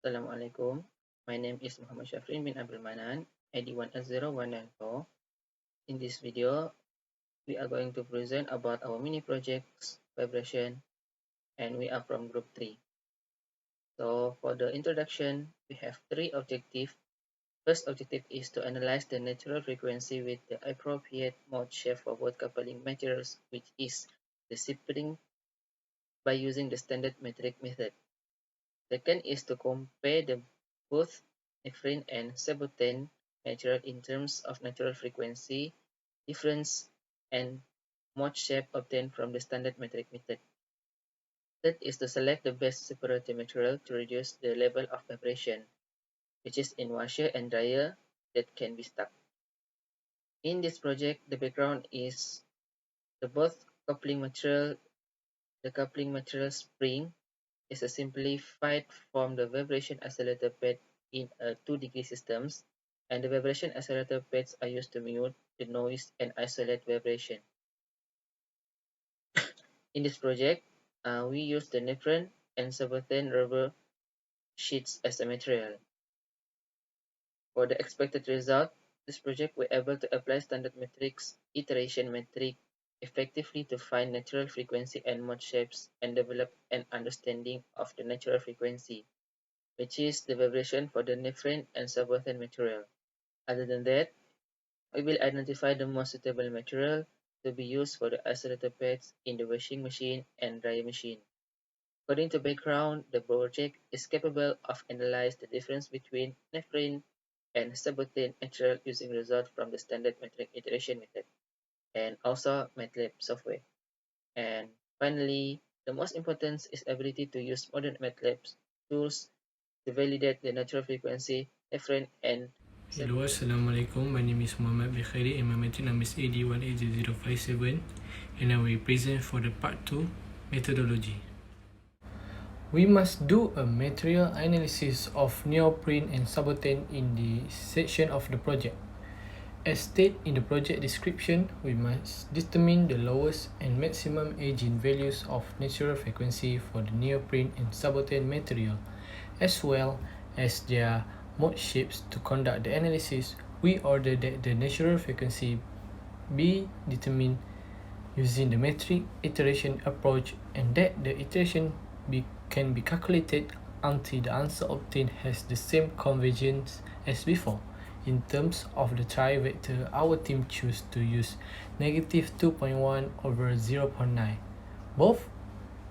Assalamualaikum. My name is Muhammad Shafrin bin Abdul Manan, ID 1801994. In this video, we are going to present about our mini projects, vibration, and we are from group 3. So for the introduction, we have three objectives. First objective is to analyze the natural frequency with the appropriate mode shape for both coupling materials, which is the sipering by using the standard metric method. Second is to compare the both nephrin and sebutane material in terms of natural frequency difference and mode shape obtained from the standard metric method. Third is to select the best separator material to reduce the level of vibration, which is in washer and dryer that can be stuck. In this project, the background is the both coupling material. The coupling material spring is a simplified form the vibration accelerator pad in a 2-degree systems, and the vibration accelerator pads are used to mute the noise and isolate vibration. In this project, we use the nephrin and sebutane rubber sheets as a material. For the expected result, this project we're able to apply standard metrics, iteration metric effectively to find natural frequency and mode shapes and develop an understanding of the natural frequency, which is the vibration for the nephrin and sebutane material. Other than that, we will identify the most suitable material to be used for the isolator pads in the washing machine and dryer machine. According to background, the project is capable of analyze the difference between nephrin and sebutane material using results from the standard metric iteration method and also MATLAB software. And finally, the most important is ability to use modern MATLAB tools to validate the natural frequency, nephrin, and Hello, Assalamualaikum. My name is Muhammad Bikhairi and my metric number is AD180057 and I will present for the part 2 methodology. We must do a material analysis of neoprene and sebutane in the section of the project. As stated in the project description, we must determine the lowest and maximum aging values of natural frequency for the neoprene and sebutane material, as well as their mode shapes. To conduct the analysis, we order that the natural frequency be determined using the metric iteration approach and that the iteration can be calculated until the answer obtained has the same convergence as before. In terms of the tri-vector, our team chose to use -2.1 over 0.9. Both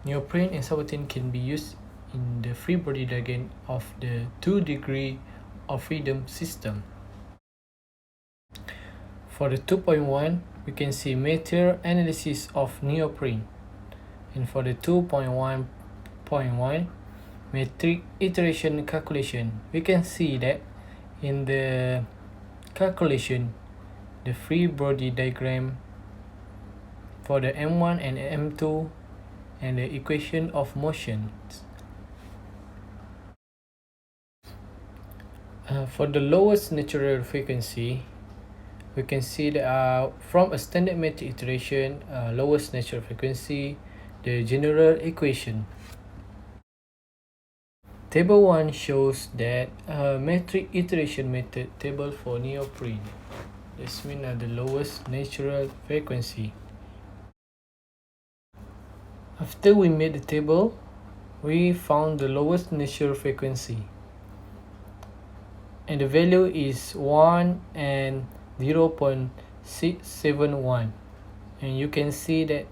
neoprene and sebutane can be used in the free body diagram of the 2-degree of freedom system. For the 2.1, we can see material analysis of neoprene, and for the 2.1.1 metric iteration calculation, we can see that in the calculation, the free body diagram for the M1 and M2 and the equation of motion. For the lowest natural frequency, we can see that from a standard metric iteration, lowest natural frequency, the general equation. Table 1 shows that metric iteration method table for neoprene. This means the lowest natural frequency. After we made the table, we found the lowest natural frequency, and the value is 1 and 0.671, and you can see that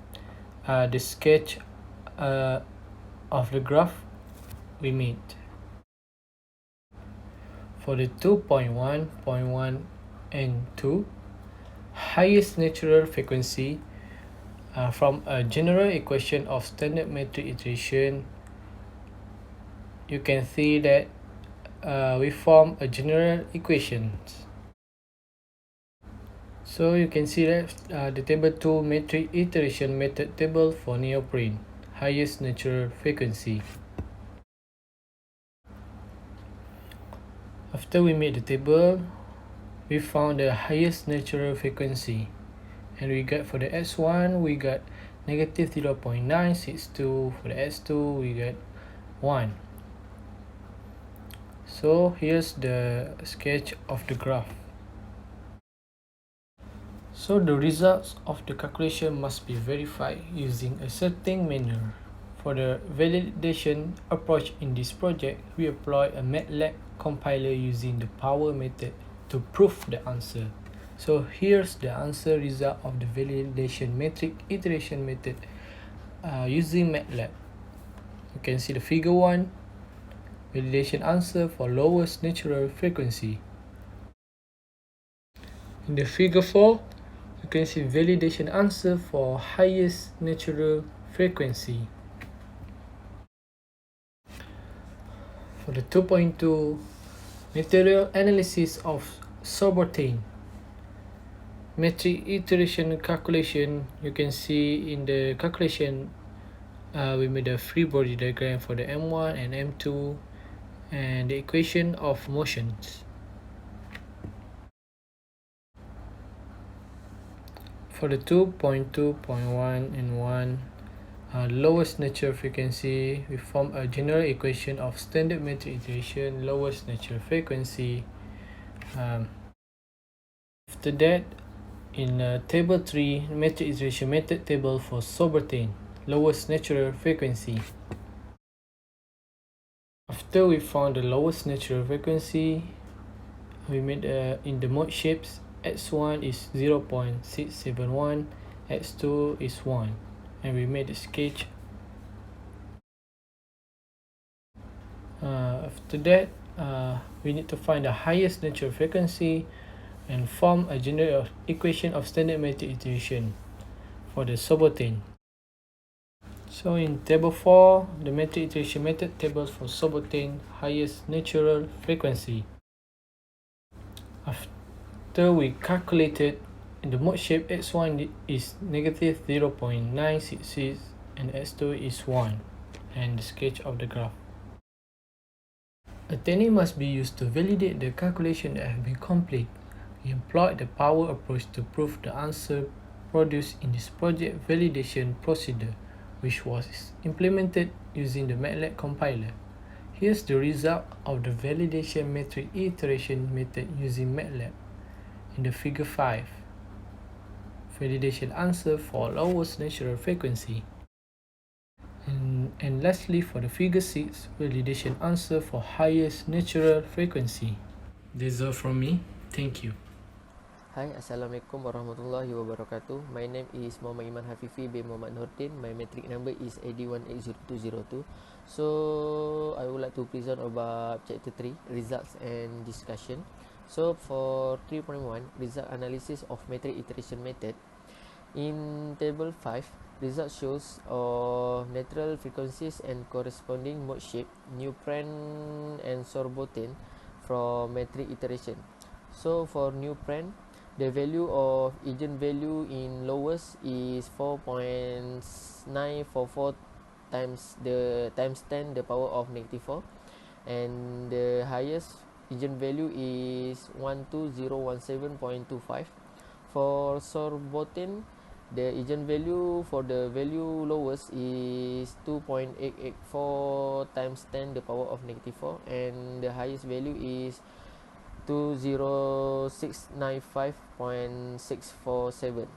the sketch of the graph we made. For the 2.1.1 and 2, highest natural frequency, from a general equation of standard metric iteration, you can see that we form a general equation. So you can see that the table 2 metric iteration method table for neoprene, highest natural frequency. After we made the table, we found the highest natural frequency, and we got for the S1 we got -0.962, for the S2 we got 1. So here's the sketch of the graph. So the results of the calculation must be verified using a certain manner. For the validation approach in this project, we employ a MATLAB compiler using the power method to prove the answer. So here's the answer result of the validation matrix iteration method using MATLAB. You can see the figure 1, validation answer for lowest natural frequency. In the figure 4, you can see validation answer for highest natural frequency. For the 2.2 material analysis of sorbitane metric iteration calculation, you can see in the calculation we made a free body diagram for the M1 and M2 and the equation of motions. For the 2.2.1 and 1 lowest natural frequency, we form a general equation of standard metric iteration lowest natural frequency. After that, in table 3, metric iteration method table for sorbitane lowest natural frequency. After we found the lowest natural frequency, we made in the mode shapes, x1 is 0.671, x2 is 1, and we made a sketch. After that, we need to find the highest natural frequency and form a general equation of standard metric iteration for the sorbitane. So in table 4, the metric iteration method tables for sorbitane highest natural frequency. After we calculated, in the mode shape x1 is negative 0.966 and x2 is 1, and the sketch of the graph. A technique must be used to validate the calculation that have been complete. We employed the power approach to prove the answer produced in this project validation procedure, which was implemented using the MATLAB compiler. Here's the result of the validation matrix iteration method using MATLAB in the figure 5. Validation answer for lowest natural frequency. And lastly, for the figure 6, validation answer for highest natural frequency. That's all from me. Thank you. Hi, Assalamualaikum warahmatullahi wabarakatuh. My name is Muhammad Iman Hafifi bin Muhammad Nurdin. My metric number is 81800202. So, I would like to present about chapter 3, results and discussion. So, for 3.1, result analysis of metric iteration method. In table 5, result shows natural frequencies and corresponding mode shape, neoprene and sorbitane from metric iteration. So for neoprene, the value of eigenvalue in lowest is 4.944 times 10 the power of negative 4, and the highest eigenvalue is 12017.25. For sorbitane, the eigenvalue for the value lowest is 2.884 times 10 the power of negative 4, and the highest value is 20695.647.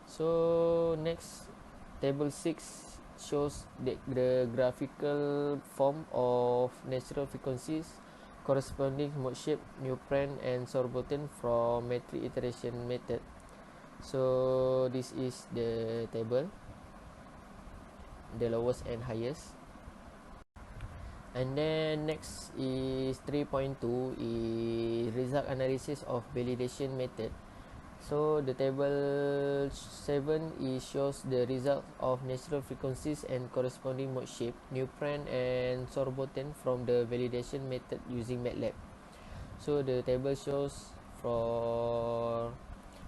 So next, table 6 shows the graphical form of natural frequencies corresponding mode shape, neoprene and sorbitane from metric iteration method. So this is the table, the lowest and highest. And then next is 3.2 is result analysis of validation method. So the table 7 shows the result of natural frequencies and corresponding mode shape, neoprene and sorbitane from the validation method using MATLAB. So the table shows for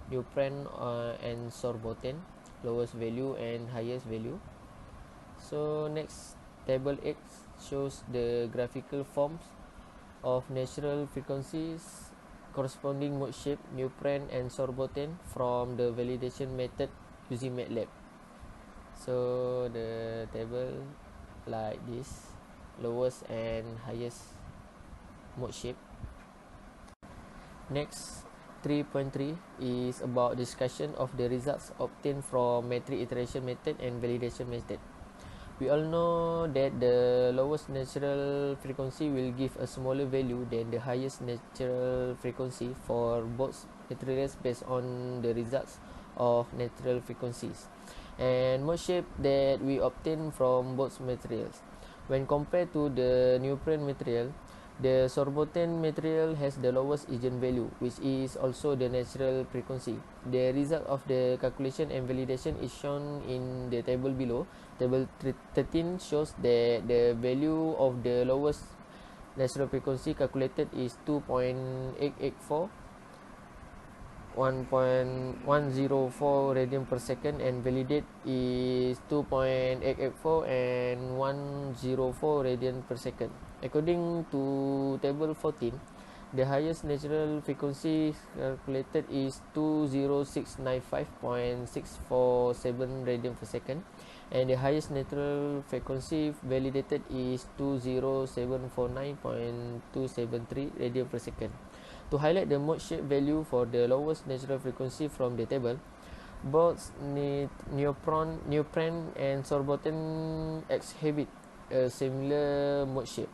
neoprene and sorbitane, lowest value and highest value. So next, table 8 shows the graphical forms of natural frequencies corresponding mode shape, neoprene and sorbitane from the validation method using MATLAB. So the table like this, lowest and highest mode shape. Next, 3.3 is about discussion of the results obtained from matrix iteration method and validation method. We all know that the lowest natural frequency will give a smaller value than the highest natural frequency for both materials based on the results of natural frequencies and mode shape that we obtain from both materials. When compared to the neoprene material, the sorbotene material has the lowest eigenvalue, which is also the natural frequency. The result of the calculation and validation is shown in the table below. Table 13 shows that the value of the lowest natural frequency calculated is 2.884 1.104 radian per second and validate is 2.884 and 104 radian per second. According to table 14, the highest natural frequency calculated is 20695.647 radian per second and the highest natural frequency validated is 20749.273 radian per second. To highlight the mode shape value for the lowest natural frequency from the table, both neoprene and sorbotene exhibit a similar mode shape.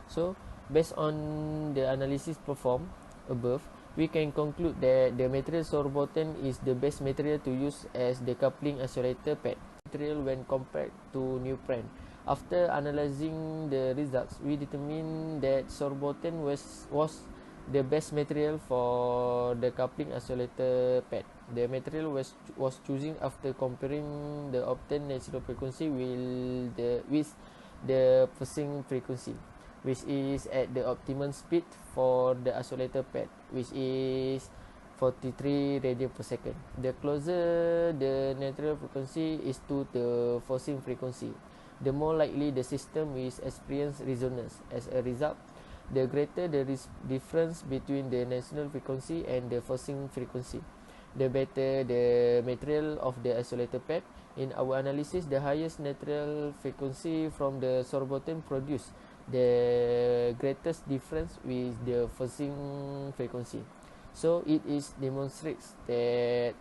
So, based on the analysis performed above, we can conclude that the material sorbotene is the best material to use as the coupling isolator pad material when compared to neoprene. After analyzing the results, we determined that sorbotene was the best material for the coupling isolator pad. The material was chosen after comparing the obtained natural frequency with the pulsing frequency, which is at the optimum speed for the isolator pad, which is 43 radian per second. The closer the natural frequency is to the forcing frequency, the more likely the system will experience resonance. As a result, the greater the difference between the natural frequency and the forcing frequency, the better the material of the isolator pad. In our analysis, the highest natural frequency from the sorbotene produced the greatest difference with the forcing frequency. So it is demonstrates that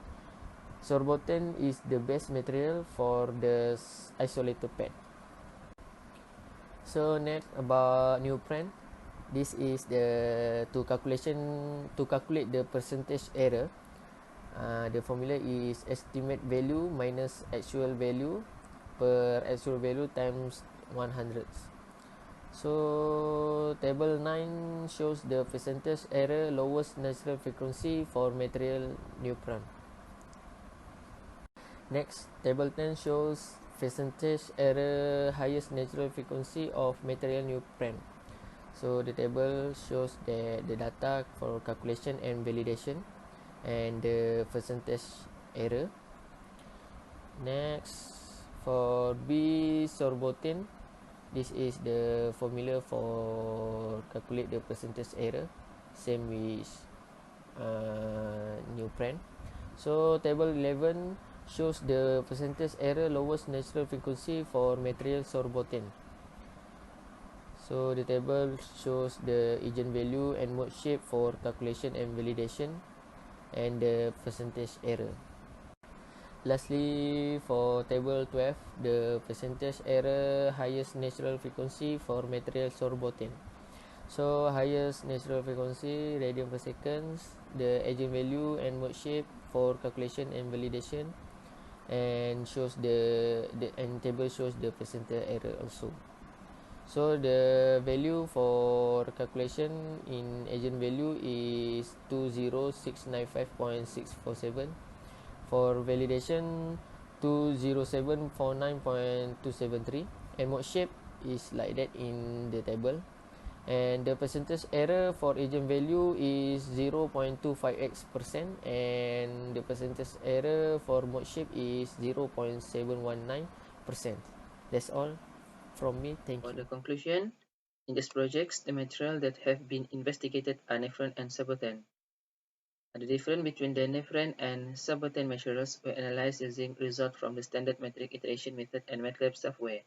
sorbotene is the best material for the isolator pad. So next about neoprene. This is the to calculate the percentage error. The formula is estimate value minus actual value per actual value times 100. So table 9 shows the percentage error lowest natural frequency for material neoprene. Next, table 10 shows percentage error highest natural frequency of material neoprene. So the table shows the data for calculation and validation and the percentage error. Next, for B sorbotene, this is the formula for calculate the percentage error, same with neoprene. So table 11 shows the percentage error lowest natural frequency for material sorbotene. So the table shows the eigenvalue and mode shape for calculation and validation and the percentage error. Lastly, for table 12, the percentage error highest natural frequency for material sorbotene. So highest natural frequency radian per second, the eigenvalue and mode shape for calculation and validation, and shows the and table shows the percentage error also. So the value for calculation in eigenvalue is 20695.647. For validation 20749.273, and mode shape is like that in the table. And the percentage error for eigenvalue is 0.25x% and the percentage error for mode shape is 0.719%. That's all from me. Thank For you. the conclusion, in these projects, the material that have been investigated are nephron and subbotene. The difference between the nephron and subbotene materials were analyzed using results from the standard metric iteration method and MATLAB software.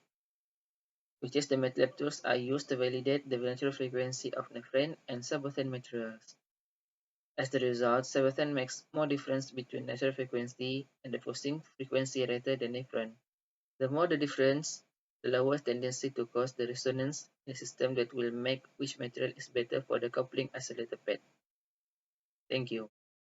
which is the MATLAB tools I use to validate the natural frequency of nephron and subothane materials. As the result, subothane makes more difference between natural frequency and the forcing frequency rather than nephron. The more the difference, the lower tendency to cause the resonance in a system that will make which material is better for the coupling isolator pad. Thank you.